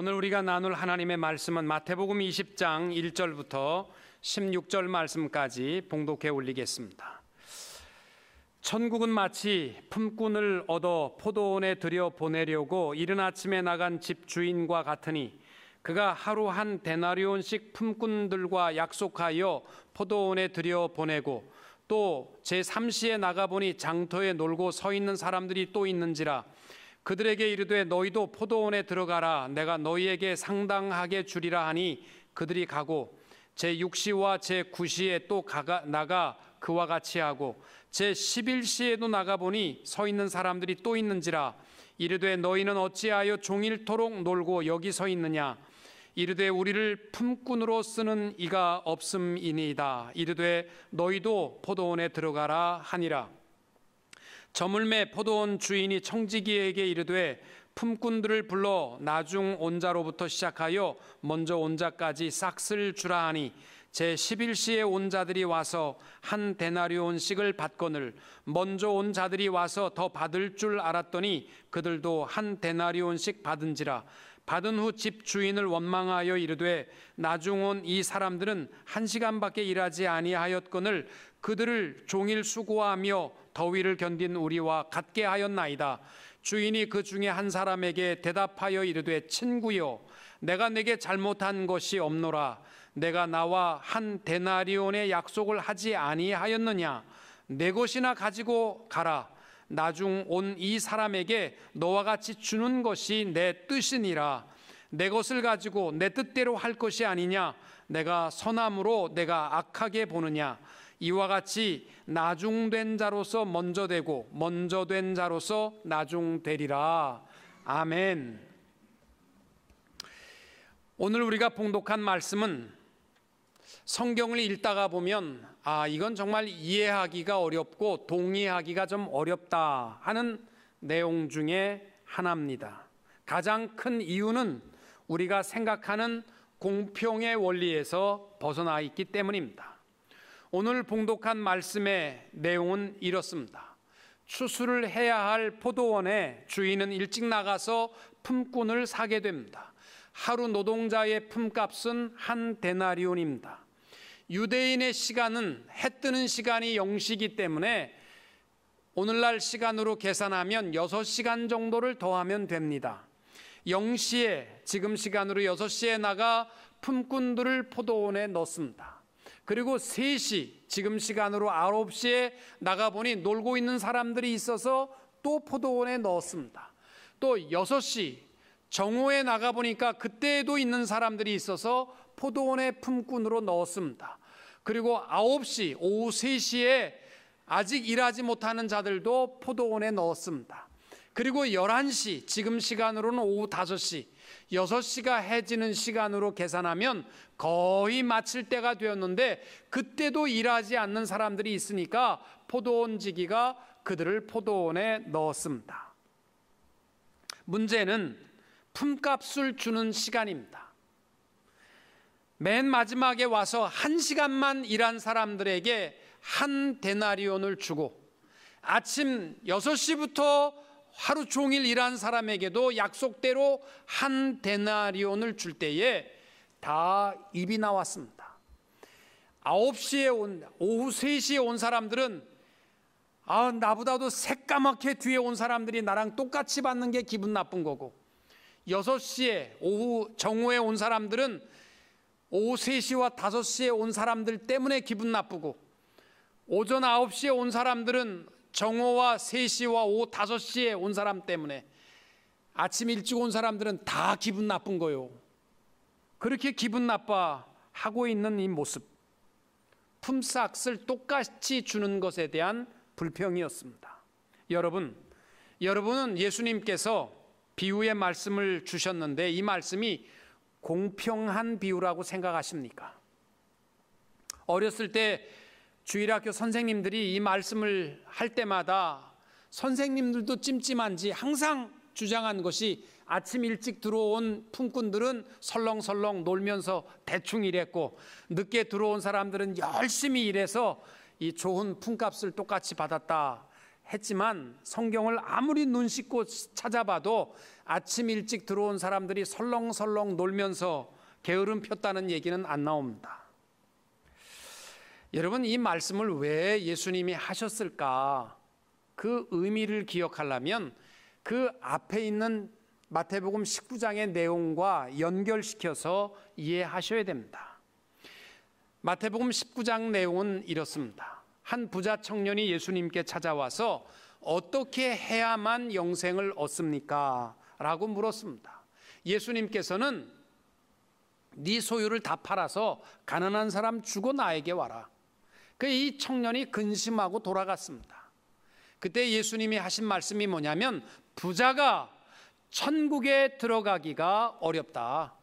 오늘 우리가 나눌 하나님의 말씀은 마태복음 20장 1절부터 16절 말씀까지 봉독해 올리겠습니다. 천국은 마치 품꾼을 얻어 포도원에 들여 보내려고 이른 아침에 나간 집주인과 같으니 그가 하루 한 데나리온씩 품꾼들과 약속하여 포도원에 들여 보내고 또 제3시에 나가보니 장터에 놀고 서 있는 사람들이 또 있는지라 그들에게 이르되 너희도 포도원에 들어가라 내가 너희에게 상당하게 주리라 하니 그들이 가고 제6시와 제9시에 또 나가 그와 같이 하고 제11시에도 나가보니 서 있는 사람들이 또 있는지라 이르되 너희는 어찌하여 종일토록 놀고 여기 서 있느냐 이르되 우리를 품꾼으로 쓰는 이가 없음이니이다 이르되 너희도 포도원에 들어가라 하니라. 저물매 포도원 주인이 청지기에게 이르되 품꾼들을 불러 나중 온 자로부터 시작하여 먼저 온 자까지 싹쓸 주라 하니 제11시에 온 자들이 와서 한 데나리온씩을 받거늘 먼저 온 자들이 와서 더 받을 줄 알았더니 그들도 한 데나리온씩 받은지라. 받은 후 집 주인을 원망하여 이르되 나중 온 이 사람들은 1시간밖에 일하지 아니하였거늘 그들을 종일 수고하며 더위를 견딘 우리와 같게 하였나이다. 주인이 그 중에 한 사람에게 대답하여 이르되 친구여 내가 내게 잘못한 것이 없노라. 내가 나와 한 데나리온의 약속을 하지 아니하였느냐. 내 것이나 가지고 가라. 나중 온 이 사람에게 너와 같이 주는 것이 내 뜻이니라. 내 것을 가지고 내 뜻대로 할 것이 아니냐. 내가 선함으로 내가 악하게 보느냐. 이와 같이 나중된 자로서 먼저 되고 먼저 된 자로서 나중되리라. 아멘. 오늘 우리가 봉독한 말씀은 성경을 읽다가 보면 이건 정말 이해하기가 어렵고 동의하기가 좀 어렵다 하는 내용 중에 하나입니다. 가장 큰 이유는 우리가 생각하는 공평의 원리에서 벗어나 있기 때문입니다. 오늘 봉독한 말씀의 내용은 이렇습니다. 추수를 해야 할 포도원에 주인은 일찍 나가서 품꾼을 사게 됩니다. 하루 노동자의 품값은 한 데나리온입니다. 유대인의 시간은 해 뜨는 시간이 0시이기 때문에 오늘날 시간으로 계산하면 6시간 정도를 더하면 됩니다. 0시에 지금 시간으로 6시에 나가 품꾼들을 포도원에 넣습니다. 그리고 3시 지금 시간으로 9시에 나가보니 놀고 있는 사람들이 있어서 또 포도원에 넣었습니다. 또 6시 정오에 나가보니까 그때에도 있는 사람들이 있어서 포도원에 품꾼으로 넣었습니다. 그리고 9시 오후 3시에 아직 일하지 못하는 자들도 포도원에 넣었습니다. 그리고 11시 지금 시간으로는 오후 5시 6시가 해지는 시간으로 계산하면 거의 마칠 때가 되었는데 그때도 일하지 않는 사람들이 있으니까 포도원 지기가 그들을 포도원에 넣었습니다. 문제는 품값을 주는 시간입니다. 맨 마지막에 와서 1시간만 일한 사람들에게 한 데나리온을 주고 아침 6시부터 하루 종일 일한 사람에게도 약속대로 한 데나리온을 줄 때에 다 입이 나왔습니다. 9시에 오후 3시에 온 사람들은 나보다도 새까맣게 뒤에 온 사람들이 나랑 똑같이 받는 게 기분 나쁜 거고 6시에 오후 정오에 온 사람들은 오후 3시와 5시에 온 사람들 때문에 기분 나쁘고 오전 9시에 온 사람들은 정오와 3시와 오후 5시에 온 사람 때문에 아침 일찍 온 사람들은 다 기분 나쁜 거요. 그렇게 기분 나빠하고 있는 이 모습, 품삯을 똑같이 주는 것에 대한 불평이었습니다. 여러분은 예수님께서 비유의 말씀을 주셨는데 이 말씀이 공평한 비유라고 생각하십니까? 어렸을 때 주일학교 선생님들이 이 말씀을 할 때마다 선생님들도 찜찜한지 항상 주장한 것이 아침 일찍 들어온 품꾼들은 설렁설렁 놀면서 대충 일했고 늦게 들어온 사람들은 열심히 일해서 이 좋은 품값을 똑같이 받았다 했지만 성경을 아무리 눈 씻고 찾아봐도 아침 일찍 들어온 사람들이 설렁설렁 놀면서 게으름 폈다는 얘기는 안 나옵니다. 여러분, 이 말씀을 왜 예수님이 하셨을까? 그 의미를 기억하려면 그 앞에 있는 마태복음 19장의 내용과 연결시켜서 이해하셔야 됩니다. 마태복음 19장 내용은 이렇습니다. 한 부자 청년이 예수님께 찾아와서 어떻게 해야만 영생을 얻습니까? 라고 물었습니다. 예수님께서는 네 소유를 다 팔아서 가난한 사람 주고 나에게 와라. 이 청년이 근심하고 돌아갔습니다. 그때 예수님이 하신 말씀이 뭐냐면 부자가 천국에 들어가기가 어렵다.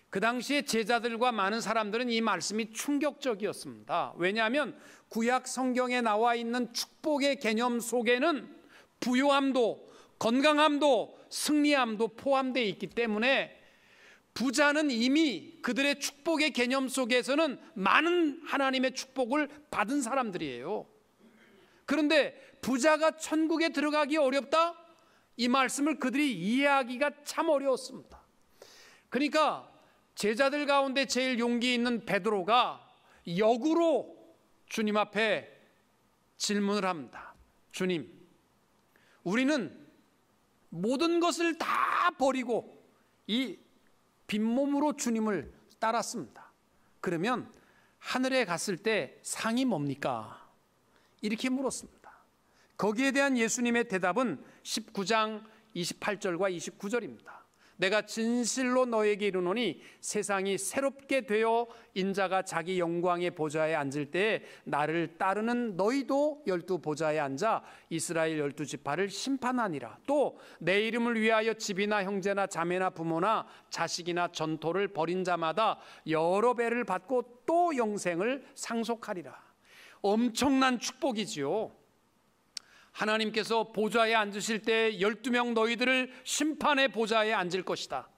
그 당시에 제자들과 많은 사람들은 이 말씀이 충격적이었습니다. 왜냐하면 구약 성경에 나와 있는 축복의 개념 속에는 부유함도 건강함도 승리함도 포함되어 있기 때문에 부자는 이미 그들의 축복의 개념 속에서는 많은 하나님의 축복을 받은 사람들이에요. 그런데 부자가 천국에 들어가기 어렵다? 이 말씀을 그들이 이해하기가 참 어려웠습니다. 그러니까 제자들 가운데 제일 용기 있는 베드로가 역으로 주님 앞에 질문을 합니다. 주님, 우리는 모든 것을 다 버리고 이 빈몸으로 주님을 따랐습니다. 그러면 하늘에 갔을 때 상이 뭡니까? 이렇게 물었습니다. 거기에 대한 예수님의 대답은 19장 28절과 29절입니다. 내가 진실로 너에게 이르노니 세상이 새롭게 되어 인자가 자기 영광의 보좌에 앉을 때에 나를 따르는 너희도 12 보좌에 앉아 이스라엘 12지파를 심판하니라. 또 내 이름을 위하여 집이나 형제나 자매나 부모나 자식이나 전토를 벌인 자마다 여러 배를 받고 또 영생을 상속하리라. 엄청난 축복이지요. 하나님께서 보좌에 앉으실 때 12명 너희들을 심판의 보좌에 앉을 것이다.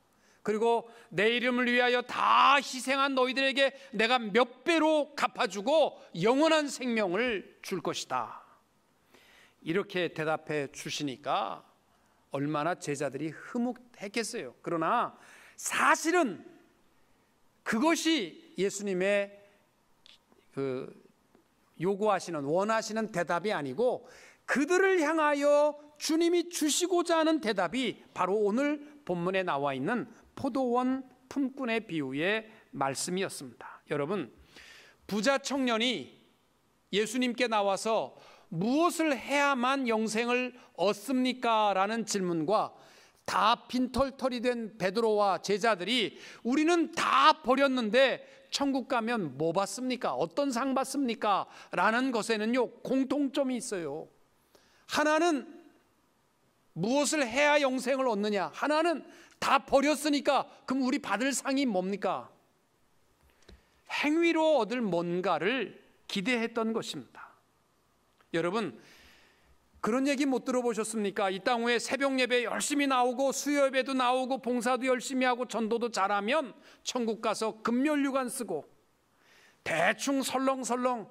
그리고 내 이름을 위하여 다 희생한 너희들에게 내가 몇 배로 갚아주고 영원한 생명을 줄 것이다. 이렇게 대답해 주시니까 얼마나 제자들이 흐뭇했겠어요. 그러나 사실은 그것이 예수님의 요구하시는 원하시는 대답이 아니고 그들을 향하여 주님이 주시고자 하는 대답이 바로 오늘 본문에 나와 있는 포도원 품꾼의 비유의 말씀이었습니다. 여러분, 부자 청년이 예수님께 나와서 무엇을 해야만 영생을 얻습니까? 라는 질문과 다 빈털털이 된 베드로와 제자들이 우리는 다 버렸는데 천국 가면 뭐 받습니까? 어떤 상 받습니까? 라는 것에는요 공통점이 있어요. 하나는 무엇을 해야 영생을 얻느냐? 하나는 다 버렸으니까 그럼 우리 받을 상이 뭡니까? 행위로 얻을 뭔가를 기대했던 것입니다. 여러분, 그런 얘기 못 들어보셨습니까? 이 땅 후에 새벽 예배 열심히 나오고 수요 예배도 나오고 봉사도 열심히 하고 전도도 잘하면 천국 가서 금면류관 쓰고 대충 설렁설렁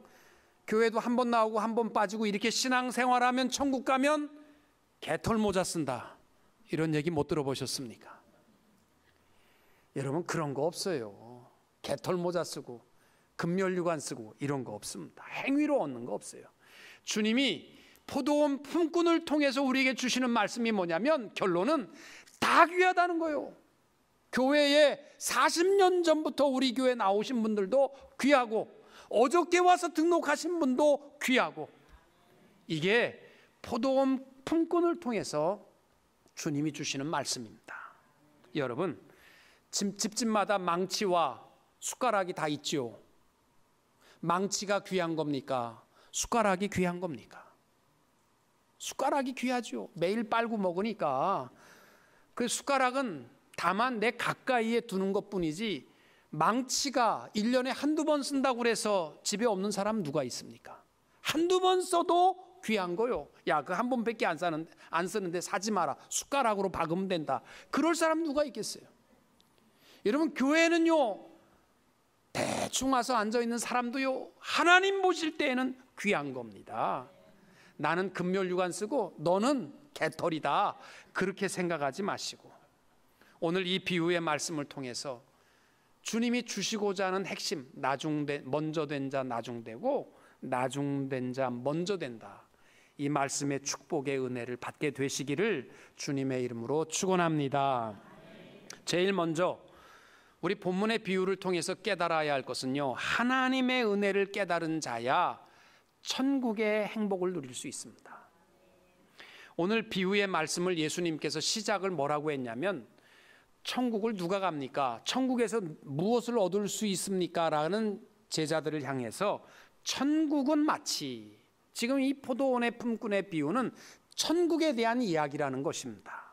교회도 한 번 나오고 한 번 빠지고 이렇게 신앙생활하면 천국 가면 개털 모자 쓴다. 이런 얘기 못 들어보셨습니까? 여러분, 그런 거 없어요. 개털 모자 쓰고 금면류관 쓰고 이런 거 없습니다. 행위로 얻는 거 없어요. 주님이 포도원 품꾼을 통해서 우리에게 주시는 말씀이 뭐냐면 결론은 다 귀하다는 거예요. 교회에 40년 전부터 우리 교회 나오신 분들도 귀하고 어저께 와서 등록하신 분도 귀하고, 이게 포도원 품꾼을 통해서 주님이 주시는 말씀입니다. 여러분, 집집마다 망치와 숟가락이 다 있지요. 망치가 귀한 겁니까? 숟가락이 귀한 겁니까? 숟가락이 귀하죠. 매일 빨고 먹으니까. 그 숟가락은 다만 내 가까이에 두는 것뿐이지 망치가 1년에 한두 번 쓴다고 해서 집에 없는 사람 누가 있습니까? 한두 번 써도 귀한 거요. 야, 그 한 번밖에 안 쓰는데 사지 마라. 숟가락으로 박으면 된다. 그럴 사람 누가 있겠어요? 여러분, 교회는요 대충 와서 앉아있는 사람도요 하나님 보실 때에는 귀한 겁니다. 나는 금멸류관 쓰고 너는 개털이다, 그렇게 생각하지 마시고 오늘 이 비유의 말씀을 통해서 주님이 주시고자 하는 핵심, 먼저 된 자 나중되고 나중된 자 먼저 된다, 이 말씀의 축복의 은혜를 받게 되시기를 주님의 이름으로 축원합니다. 제일 먼저 우리 본문의 비유를 통해서 깨달아야 할 것은요, 하나님의 은혜를 깨달은 자야 천국의 행복을 누릴 수 있습니다. 오늘 비유의 말씀을 예수님께서 시작을 뭐라고 했냐면, 천국을 누가 갑니까? 천국에서 무엇을 얻을 수 있습니까? 라는 제자들을 향해서 천국은 마치, 지금 이 포도원의 품꾼의 비유는 천국에 대한 이야기라는 것입니다.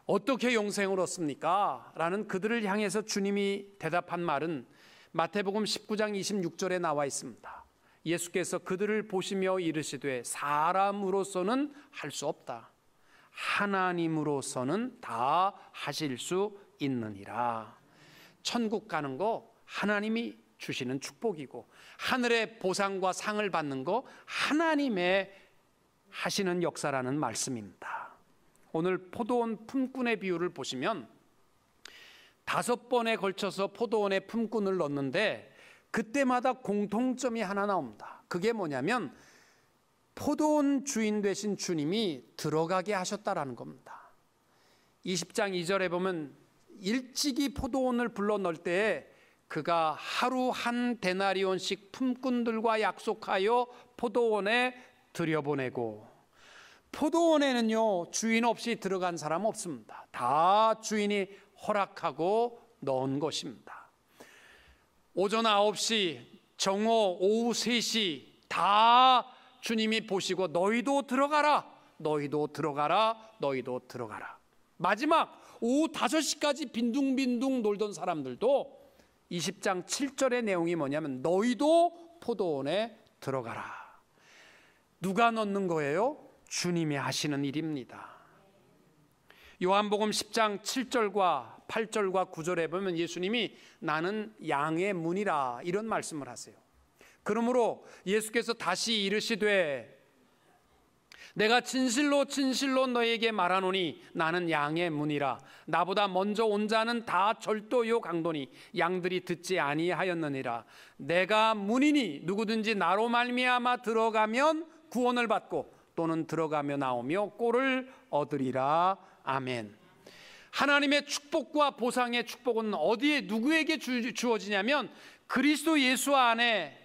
어떻게 영생을 얻습니까? 라는 그들을 향해서 주님이 대답한 말은 마태복음 19장 26절에 나와 있습니다. 예수께서 그들을 보시며 이르시되 사람으로서는 할 수 없다, 하나님으로서는 다 하실 수 있느니라. 천국 가는 거 하나님이 주시는 축복이고, 하늘의 보상과 상을 받는 거 하나님의 하시는 역사라는 말씀입니다. 오늘 포도원 품꾼의 비유를 보시면 5번에 걸쳐서 포도원에 품꾼을 넣는데 그때마다 공통점이 하나 나옵니다. 그게 뭐냐면 포도원 주인 되신 주님이 들어가게 하셨다라는 겁니다. 20장 2절에 보면 일찍이 포도원을 불러 넣을 때에 그가 하루 한 데나리온씩 품꾼들과 약속하여 포도원에 들여보내고, 포도원에는요 주인 없이 들어간 사람 없습니다. 다 주인이 허락하고 넣은 것입니다. 오전 9시, 정오, 오후 3시 다 주님이 보시고 너희도 들어가라, 너희도 들어가라, 너희도 들어가라. 마지막 오후 5시까지 빈둥빈둥 놀던 사람들도 20장 7절의 내용이 뭐냐면 너희도 포도원에 들어가라. 누가 넣는 거예요? 주님이 하시는 일입니다. 요한복음 10장 7절과 8절과 9절에 보면 예수님이 나는 양의 문이라 이런 말씀을 하세요. 그러므로 예수께서 다시 이르시되 내가 진실로 진실로 너에게 말하노니 나는 양의 문이라. 나보다 먼저 온 자는 다 절도요 강도니 양들이 듣지 아니하였느니라. 내가 문이니 누구든지 나로 말미암아 들어가면 구원을 받고 또는 들어가며 나오며 꼴을 얻으리라. 아멘. 하나님의 축복과 보상의 축복은 어디에 누구에게 주어지냐면 그리스도 예수 안에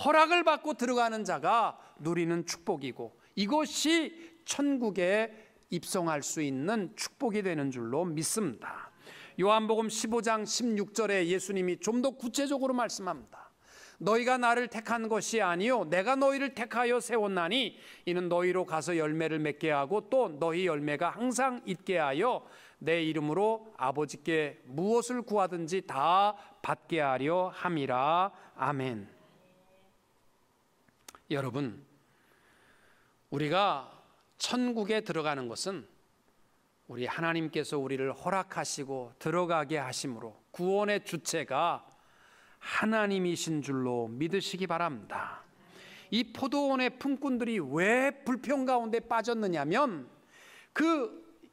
허락을 받고 들어가는 자가 누리는 축복이고, 이것이 천국에 입성할 수 있는 축복이 되는 줄로 믿습니다. 요한복음 15장 16절에 예수님이 좀 더 구체적으로 말씀합니다. 너희가 나를 택한 것이 아니요 내가 너희를 택하여 세웠나니 이는 너희로 가서 열매를 맺게 하고 또 너희 열매가 항상 있게 하여 내 이름으로 아버지께 무엇을 구하든지 다 받게 하려 함이라. 아멘. 여러분, 우리가 천국에 들어가는 것은 우리 하나님께서 우리를 허락하시고 들어가게 하심으로 구원의 주체가 하나님이신 줄로 믿으시기 바랍니다. 이 포도원의 품꾼들이 왜 불평 가운데 빠졌느냐면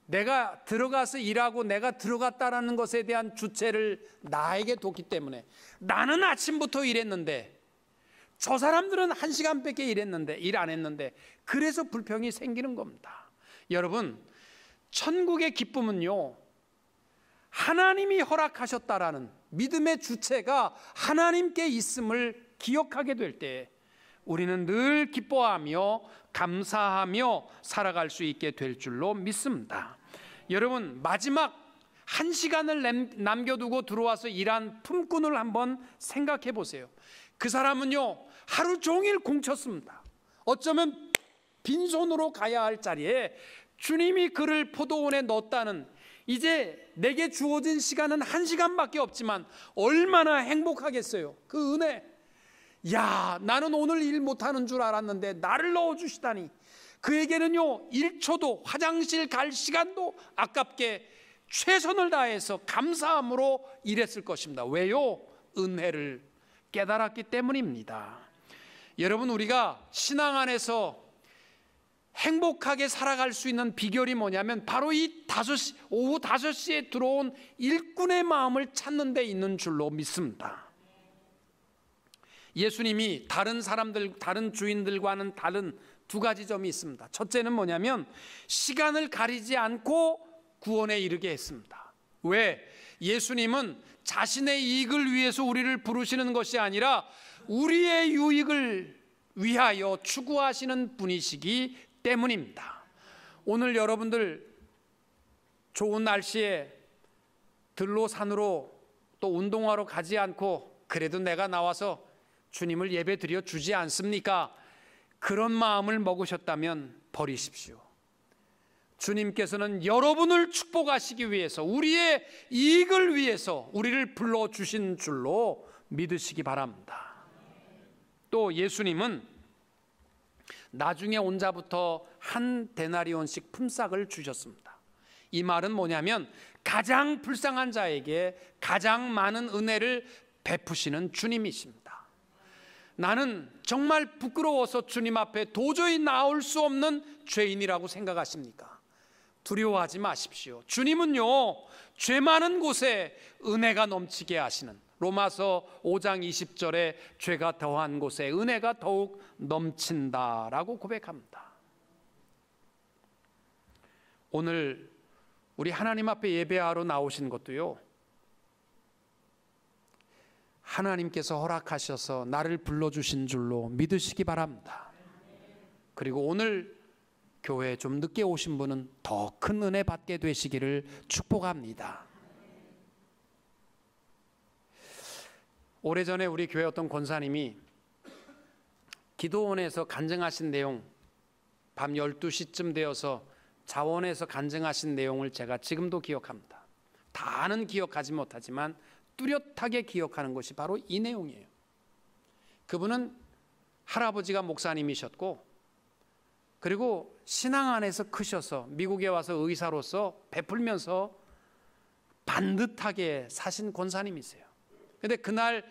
내가 들어가서 일하고 내가 들어갔다라는 것에 대한 주체를 나에게 뒀기 때문에, 나는 아침부터 일했는데 저 사람들은 1시간밖에 일 안 했는데 그래서 불평이 생기는 겁니다. 여러분, 천국의 기쁨은요 하나님이 허락하셨다라는 믿음의 주체가 하나님께 있음을 기억하게 될 때 우리는 늘 기뻐하며 감사하며 살아갈 수 있게 될 줄로 믿습니다. 여러분, 마지막 1시간을 남겨두고 들어와서 일한 품꾼을 한번 생각해 보세요. 그 사람은요 하루 종일 공쳤습니다. 어쩌면 빈손으로 가야 할 자리에 주님이 그를 포도원에 넣었다는, 이제 내게 주어진 시간은 1시간밖에 없지만 얼마나 행복하겠어요. 그 은혜. 야, 나는 오늘 일 못하는 줄 알았는데 나를 넣어주시다니. 그에게는요 1초도 화장실 갈 시간도 아깝게 최선을 다해서 감사함으로 일했을 것입니다. 왜요? 은혜를 깨달았기 때문입니다. 여러분, 우리가 신앙 안에서 행복하게 살아갈 수 있는 비결이 뭐냐면 바로 이 오후 5시에 들어온 일꾼의 마음을 찾는 데 있는 줄로 믿습니다. 예수님이 다른 주인들과는 다른 두 가지 점이 있습니다. 첫째는 뭐냐면 시간을 가리지 않고 구원에 이르게 했습니다. 왜? 예수님은 자신의 이익을 위해서 우리를 부르시는 것이 아니라 우리의 유익을 위하여 추구하시는 분이시기 때문입니다. 오늘 여러분들 좋은 날씨에 들로 산으로 또 운동하러 가지 않고 그래도 내가 나와서 주님을 예배 드려 주지 않습니까? 그런 마음을 먹으셨다면 버리십시오. 주님께서는 여러분을 축복하시기 위해서, 우리의 이익을 위해서 우리를 불러주신 줄로 믿으시기 바랍니다. 또 예수님은 나중에 온 자부터 한 데나리온씩 품삯을 주셨습니다. 이 말은 뭐냐면 가장 불쌍한 자에게 가장 많은 은혜를 베푸시는 주님이십니다. 나는 정말 부끄러워서 주님 앞에 도저히 나올 수 없는 죄인이라고 생각하십니까? 두려워하지 마십시오. 주님은요, 죄 많은 곳에 은혜가 넘치게 하시는, 로마서 5장 20절에 죄가 더한 곳에 은혜가 더욱 넘친다라고 고백합니다. 오늘 우리 하나님 앞에 예배하러 나오신 것도요, 하나님께서 허락하셔서 나를 불러주신 줄로 믿으시기 바랍니다. 그리고 오늘 교회에 좀 늦게 오신 분은 더 큰 은혜 받게 되시기를 축복합니다. 오래전에 우리 교회 어떤 권사님이 기도원에서 간증하신 내용, 밤 12시쯤 되어서 자원에서 간증하신 내용을 제가 지금도 기억합니다. 다는 기억하지 못하지만 뚜렷하게 기억하는 것이 바로 이 내용이에요. 그분은 할아버지가 목사님이셨고, 그리고 신앙 안에서 크셔서 미국에 와서 의사로서 베풀면서 반듯하게 사신 권사님이세요. 그런데 그날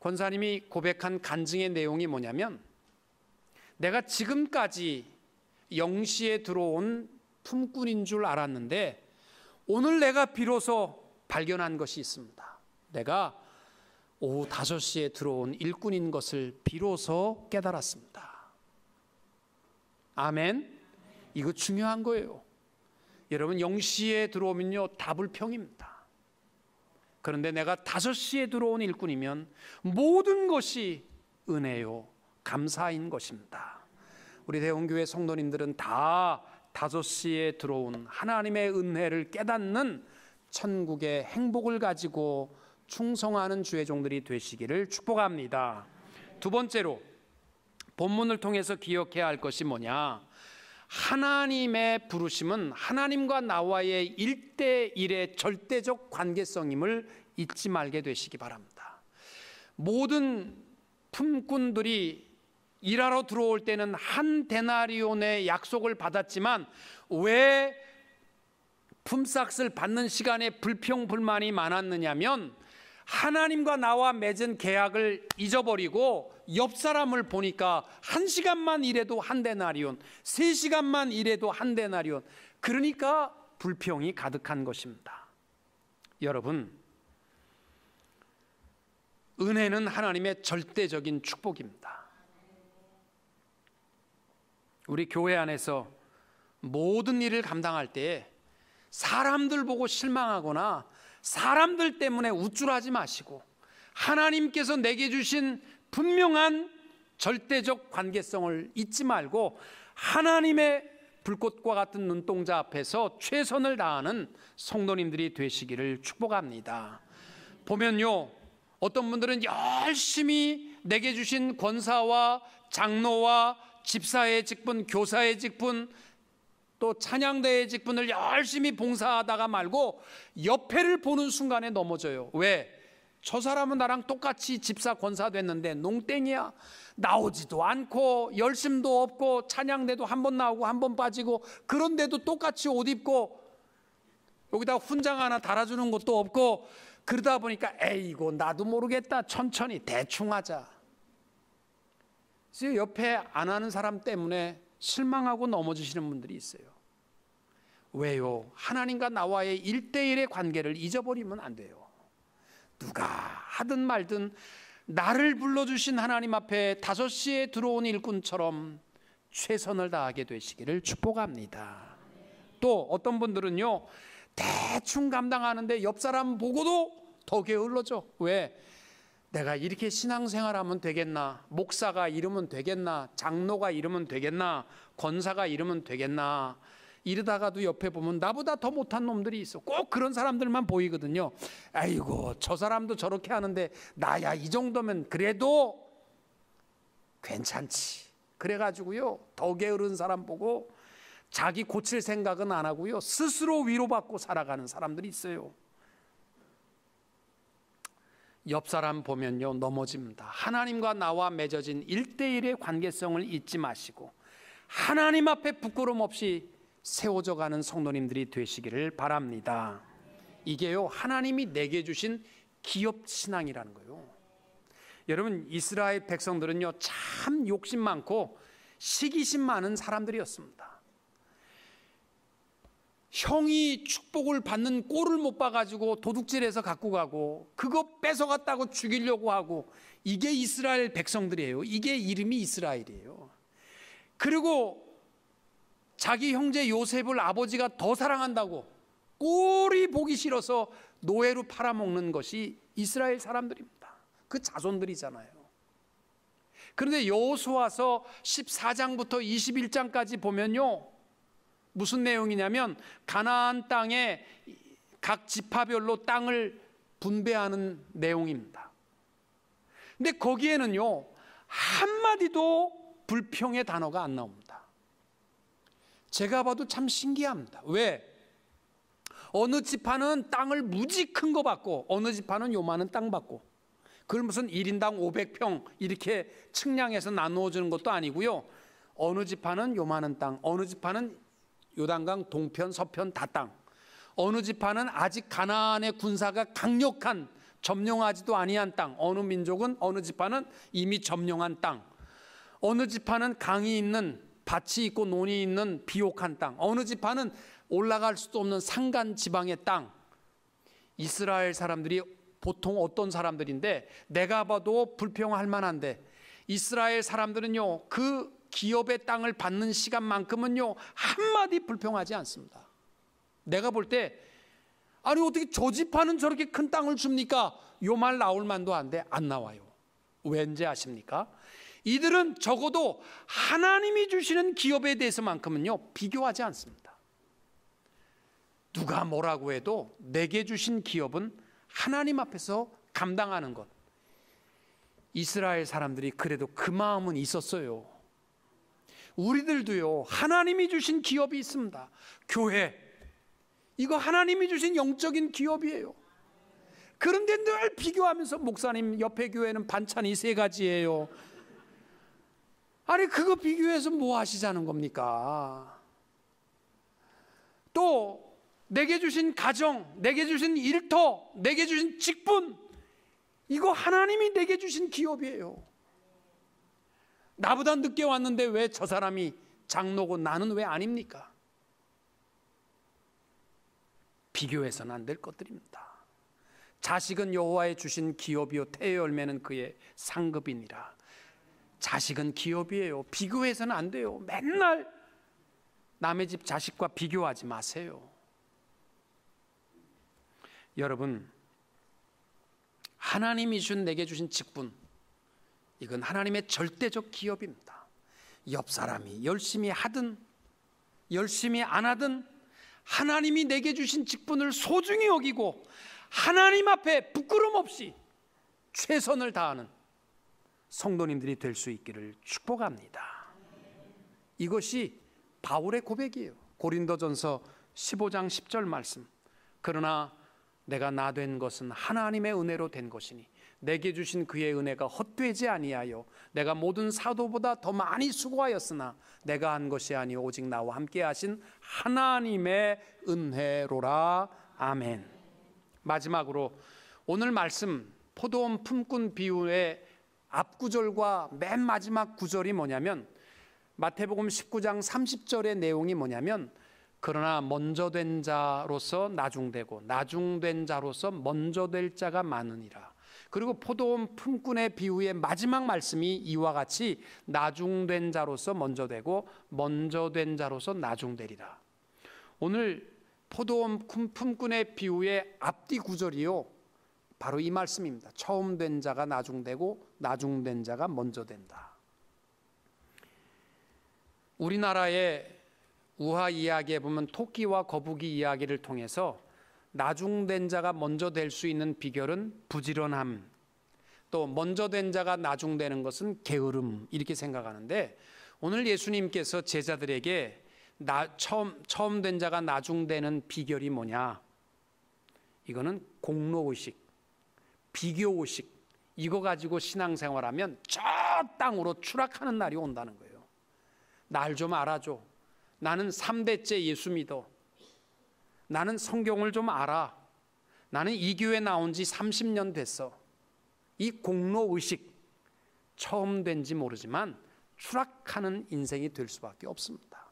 권사님이 고백한 간증의 내용이 뭐냐면, 내가 지금까지 영시에 들어온 품꾼인 줄 알았는데 오늘 내가 비로소 발견한 것이 있습니다. 내가 오후 5시에 들어온 일꾼인 것을 비로소 깨달았습니다. 아멘. 이거 중요한 거예요. 여러분, 0시에 들어오면요 다 불평입니다. 그런데 내가 5시에 들어온 일꾼이면 모든 것이 은혜요 감사인 것입니다. 우리 대원교회 성도님들은 다 5시에 들어온 하나님의 은혜를 깨닫는 천국의 행복을 가지고 충성하는 주의 종들이 되시기를 축복합니다. 두 번째로 본문을 통해서 기억해야 할 것이 뭐냐? 하나님의 부르심은 하나님과 나와의 1대1의 절대적 관계성임을 잊지 말게 되시기 바랍니다. 모든 품꾼들이 일하러 들어올 때는 한 데나리온의 약속을 받았지만 왜 품삯을 받는 시간에 불평불만이 많았느냐면 하나님과 나와 맺은 계약을 잊어버리고 옆 사람을 보니까 1시간만 일해도 한 데나리온, 3시간만 일해도 한 데나리온, 그러니까 불평이 가득한 것입니다. 여러분, 은혜는 하나님의 절대적인 축복입니다. 우리 교회 안에서 모든 일을 감당할 때 사람들 보고 실망하거나 사람들 때문에 우쭐하지 마시고 하나님께서 내게 주신 분명한 절대적 관계성을 잊지 말고 하나님의 불꽃과 같은 눈동자 앞에서 최선을 다하는 성도님들이 되시기를 축복합니다. 보면요, 어떤 분들은 열심히 내게 주신 권사와 장로와 집사의 직분, 교사의 직분, 또 찬양대의 직분을 열심히 봉사하다가 말고 옆에를 보는 순간에 넘어져요. 왜? 저 사람은 나랑 똑같이 집사 권사 됐는데 농땡이야. 나오지도 않고 열심도 없고 찬양대도 한 번 나오고 한 번 빠지고, 그런데도 똑같이 옷 입고 여기다 훈장 하나 달아주는 것도 없고, 그러다 보니까 에이고 나도 모르겠다, 천천히 대충 하자. 그래서 옆에 안 하는 사람 때문에 실망하고 넘어지시는 분들이 있어요. 왜요? 하나님과 나와의 1대1의 관계를 잊어버리면 안 돼요. 누가 하든 말든 나를 불러주신 하나님 앞에 5시에 들어온 일꾼처럼 최선을 다하게 되시기를 축복합니다. 또 어떤 분들은요, 대충 감당하는데 옆 사람 보고도 더 게을러져. 왜? 내가 이렇게 신앙생활하면 되겠나? 목사가 이러면 되겠나? 장로가 이러면 되겠나? 권사가 이러면 되겠나? 이러다가도 옆에 보면 나보다 더 못한 놈들이 있어. 꼭 그런 사람들만 보이거든요. 아이고, 저 사람도 저렇게 하는데 나야 이 정도면 그래도 괜찮지. 그래가지고요, 더 게으른 사람 보고 자기 고칠 생각은 안 하고요, 스스로 위로받고 살아가는 사람들이 있어요. 옆 사람 보면요, 넘어집니다. 하나님과 나와 맺어진 1대1의 관계성을 잊지 마시고 하나님 앞에 부끄럼 없이 세워져 가는 성도님들이 되시기를 바랍니다. 이게요, 하나님이 내게 주신 기업 신앙이라는 거예요. 여러분, 이스라엘 백성들은요, 참 욕심 많고 시기심 많은 사람들이었습니다. 형이 축복을 받는 꼴을 못 봐가지고 도둑질해서 갖고 가고 그거 뺏어갔다고 죽이려고 하고, 이게 이스라엘 백성들이에요. 이게 이름이 이스라엘이에요. 그리고 자기 형제 요셉을 아버지가 더 사랑한다고 꼴이 보기 싫어서 노예로 팔아먹는 것이 이스라엘 사람들입니다. 그 자손들이잖아요. 그런데 여호수아서 14장부터 21장까지 보면요, 무슨 내용이냐면 가나안 땅에 각 지파별로 땅을 분배하는 내용입니다. 근데 거기에는요, 한마디도 불평의 단어가 안 나옵니다. 제가 봐도 참 신기합니다. 왜? 어느 지파는 땅을 무지 큰 거 받고 어느 지파는 요만한 땅 받고, 그걸 무슨 1인당 500평 이렇게 측량해서 나누어 주는 것도 아니고요, 어느 지파는 요만한 땅, 어느 지파는 요단강 동편 서편 다 땅, 어느 지파는 아직 가나안의 군사가 강력한 점령하지도 아니한 땅, 어느 민족은 어느 지파는 이미 점령한 땅, 어느 지파는 강이 있는 밭이 있고 논이 있는 비옥한 땅, 어느 지파는 올라갈 수도 없는 산간 지방의 땅. 이스라엘 사람들이 보통 어떤 사람들인데 내가 봐도 불평할 만한데, 이스라엘 사람들은요, 그 기업의 땅을 받는 시간만큼은요 한마디 불평하지 않습니다. 내가 볼 때 아니 어떻게 저 지파는 저렇게 큰 땅을 줍니까? 요 말 나올 만도 한데 안 나와요. 왠지 아십니까? 이들은 적어도 하나님이 주시는 기업에 대해서만큼은요 비교하지 않습니다. 누가 뭐라고 해도 내게 주신 기업은 하나님 앞에서 감당하는 것. 이스라엘 사람들이 그래도 그 마음은 있었어요. 우리들도요, 하나님이 주신 기업이 있습니다. 교회, 이거 하나님이 주신 영적인 기업이에요. 그런데 늘 비교하면서 목사님 옆에 교회는 반찬이 3가지예요. 아니 그거 비교해서 뭐 하시자는 겁니까? 또 내게 주신 가정, 내게 주신 일터, 내게 주신 직분, 이거 하나님이 내게 주신 기업이에요. 나보다 늦게 왔는데 왜 저 사람이 장로고 나는 왜 아닙니까? 비교해서는 안 될 것들입니다. 자식은 여호와의 주신 기업이요 태의 열매는 그의 상급이니라. 자식은 기업이에요. 비교해서는 안 돼요. 맨날 남의 집 자식과 비교하지 마세요. 여러분, 하나님이 내게 주신 직분, 이건 하나님의 절대적 기업입니다. 옆 사람이 열심히 하든 열심히 안 하든 하나님이 내게 주신 직분을 소중히 여기고 하나님 앞에 부끄럼 없이 최선을 다하는 성도님들이 될 수 있기를 축복합니다. 이것이 바울의 고백이에요. 고린도전서 15장 10절 말씀. 그러나 내가 나 된 것은 하나님의 은혜로 된 것이니 내게 주신 그의 은혜가 헛되지 아니하여 내가 모든 사도보다 더 많이 수고하였으나 내가 한 것이 아니오 오직 나와 함께 하신 하나님의 은혜로라. 아멘. 마지막으로 오늘 말씀 포도원 품꾼 비유의 앞구절과 맨 마지막 구절이 뭐냐면 마태복음 19장 30절의 내용이 뭐냐면 그러나 먼저 된 자로서 나중되고 나중된 자로서 먼저 될 자가 많으니라. 그리고 포도원 품꾼의 비유의 마지막 말씀이 이와 같이 나중된 자로서 먼저 되고 먼저 된 자로서 나중되리라. 오늘 포도원 품꾼의 비유의 앞뒤 구절이요, 바로 이 말씀입니다. 처음 된 자가 나중되고 나중된 자가 먼저 된다. 우리나라의 우화 이야기에 보면 토끼와 거북이 이야기를 통해서 나중된 자가 먼저 될 수 있는 비결은 부지런함, 또 먼저 된 자가 나중되는 것은 게으름, 이렇게 생각하는데 오늘 예수님께서 제자들에게 처음 된 자가 나중되는 비결이 뭐냐? 이거는 공로의식, 비교의식, 이거 가지고 신앙생활하면 저 땅으로 추락하는 날이 온다는 거예요. 날 좀 알아줘. 나는 3대째 예수 믿어. 나는 성경을 좀 알아. 나는 이 교회 나온 지 30년 됐어. 이 공로의식, 처음 된지 모르지만 추락하는 인생이 될 수밖에 없습니다.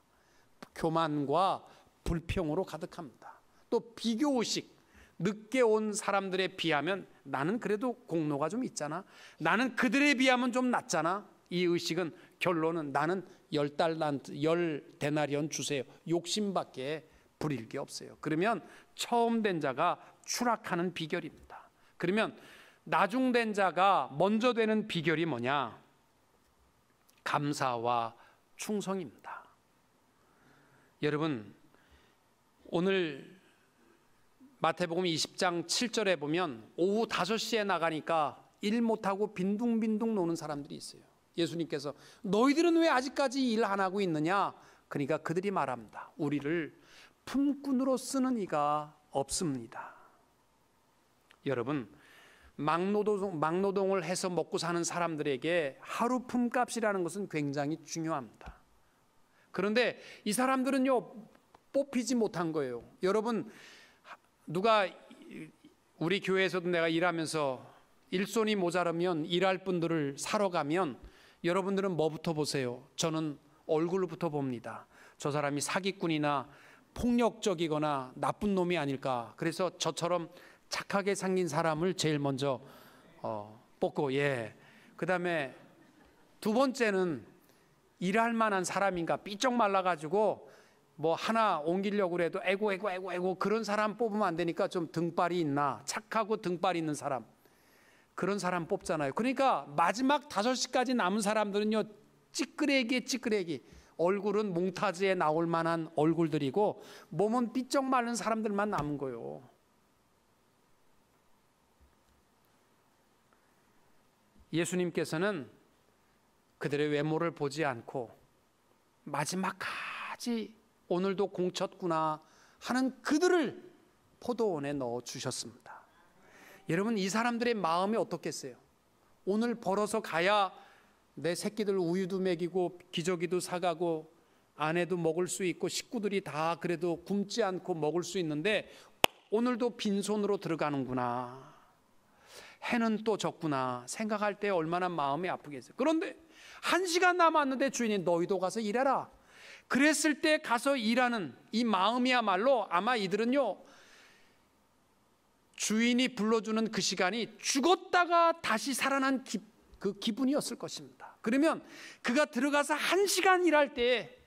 교만과 불평으로 가득합니다. 또 비교의식, 늦게 온 사람들에 비하면 나는 그래도 공로가 좀 있잖아. 나는 그들에 비하면 좀 낫잖아. 이 의식은 결론은 나는 10데나리온 주세요. 욕심밖에 부릴 게 없어요. 그러면 처음 된 자가 추락하는 비결입니다. 그러면 나중된 자가 먼저 되는 비결이 뭐냐? 감사와 충성입니다. 여러분, 오늘 마태복음 20장 7절에 보면 오후 5시에 나가니까 일 못하고 빈둥빈둥 노는 사람들이 있어요. 예수님께서 너희들은 왜 아직까지 일 안 하고 있느냐? 그러니까 그들이 말합니다. 우리를 품꾼으로 쓰는 이가 없습니다. 여러분, 막노동을 해서 먹고 사는 사람들에게 하루 품값이라는 것은 굉장히 중요합니다. 그런데 이 사람들은요, 뽑히지 못한 거예요. 여러분, 누가 우리 교회에서도 내가 일하면서 일손이 모자라면 일할 분들을 사러 가면 여러분들은 뭐부터 보세요? 저는 얼굴부터 봅니다. 저 사람이 사기꾼이나 폭력적이거나 나쁜 놈이 아닐까. 그래서 저처럼 착하게 생긴 사람을 제일 먼저 뽑고, 그 다음에 두 번째는 일할 만한 사람인가. 삐쩍 말라가지고 뭐 하나 옮기려고 해도 에고 그런 사람 뽑으면 안 되니까 좀 등발이 있나, 착하고 등발이 있는 사람, 그런 사람 뽑잖아요. 그러니까 마지막 5시까지 남은 사람들은요, 찌끄레기 얼굴은 몽타주에 나올 만한 얼굴들이고 몸은 삐쩍 마른 사람들만 남은 거예요. 예수님께서는 그들의 외모를 보지 않고 마지막까지 오늘도 공쳤구나 하는 그들을 포도원에 넣어 주셨습니다. 여러분, 이 사람들의 마음이 어떻겠어요? 오늘 벌어서 가야 내 새끼들 우유도 먹이고 기저귀도 사가고 아내도 먹을 수 있고 식구들이 다 그래도 굶지 않고 먹을 수 있는데 오늘도 빈손으로 들어가는구나, 해는 또 졌구나 생각할 때 얼마나 마음이 아프겠어요. 그런데 1시간 남았는데 주인이 너희도 가서 일해라. 그랬을 때 가서 일하는 이 마음이야말로 아마 이들은요, 주인이 불러주는 그 시간이 죽었다가 다시 살아난 그 기분이었을 것입니다. 그러면 그가 들어가서 1시간 일할 때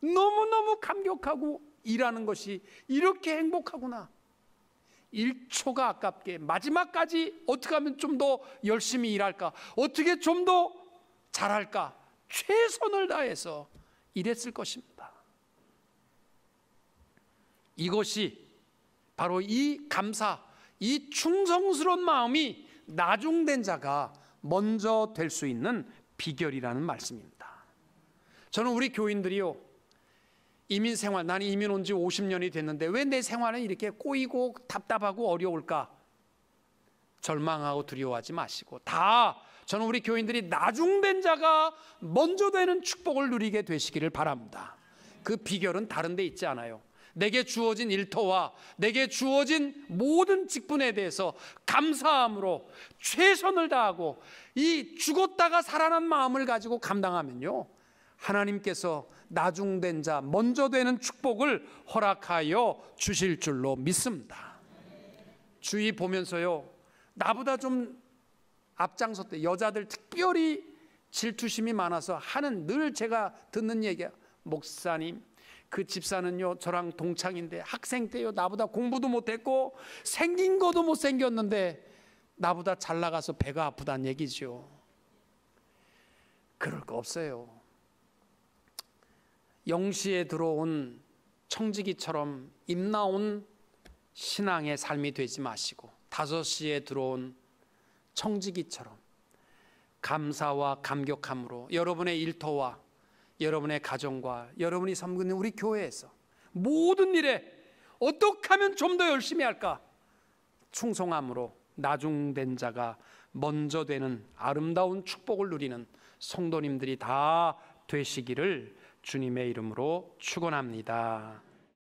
너무너무 감격하고 일하는 것이 이렇게 행복하구나, 1초가 아깝게 마지막까지 어떻게 하면 좀 더 열심히 일할까, 어떻게 좀 더 잘할까, 최선을 다해서 일했을 것입니다. 이것이 바로 이 감사, 이 충성스러운 마음이 나중된 자가 먼저 될 수 있는 비결이라는 말씀입니다. 저는 우리 교인들이요, 이민 생활, 나는 이민 온 지 50년이 됐는데 왜 내 생활은 이렇게 꼬이고 답답하고 어려울까? 절망하고 두려워하지 마시고, 저는 우리 교인들이 나중된 자가 먼저 되는 축복을 누리게 되시기를 바랍니다. 그 비결은 다른 데 있지 않아요. 내게 주어진 일터와 내게 주어진 모든 직분에 대해서 감사함으로 최선을 다하고 이 죽었다가 살아난 마음을 가지고 감당하면요, 하나님께서 나중된 자, 먼저 되는 축복을 허락하여 주실 줄로 믿습니다. 주위 보면서요, 나보다 좀 앞장섰대, 여자들 특별히 질투심이 많아서 하는, 늘 제가 듣는 얘기야. 목사님, 그 집사는요 저랑 동창인데 학생 때요 나보다 공부도 못했고 생긴 것도 못생겼는데 나보다 잘 나가서 배가 아프다는 얘기죠. 그럴 거 없어요. 영시에 들어온 청지기처럼 입 나온 신앙의 삶이 되지 마시고 5시에 들어온 청지기처럼 감사와 감격함으로 여러분의 일터와 여러분의 가정과 여러분이 섬기는 우리 교회에서 모든 일에 어떻게 하면 좀 더 열심히 할까, 충성함으로 나중된 자가 먼저 되는 아름다운 축복을 누리는 성도님들이 다 되시기를 주님의 이름으로 축원합니다.